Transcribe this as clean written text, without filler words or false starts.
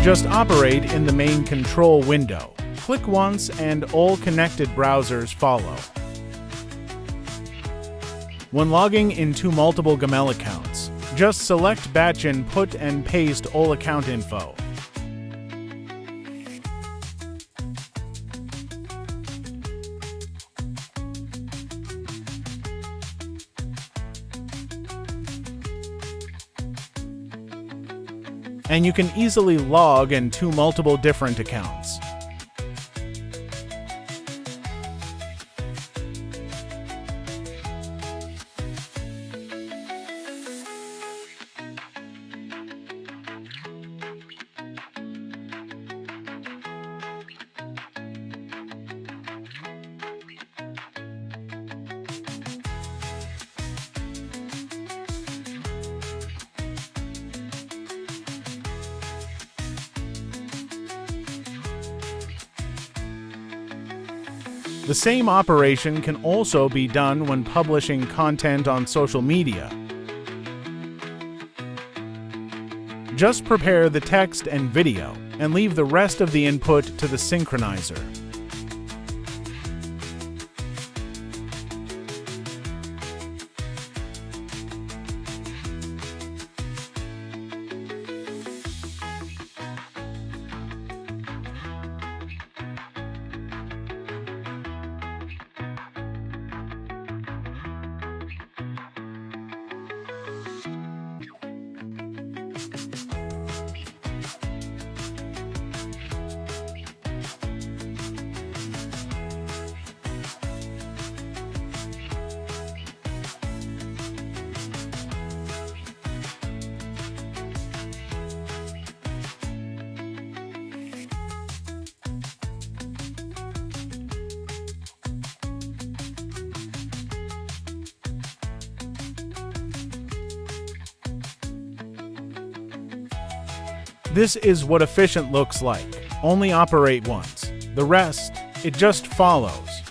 Just operate in the main control window. Click once and all connected browsers follow. When logging into multiple Gmail accounts, just select Batch Input and paste all account info. And you can easily log into multiple different accounts. The same operation can also be done when publishing content on social media. Just prepare the text and video, and leave the rest of the input to the synchronizer. This is what efficient looks like. Only operate once. The rest, it just follows.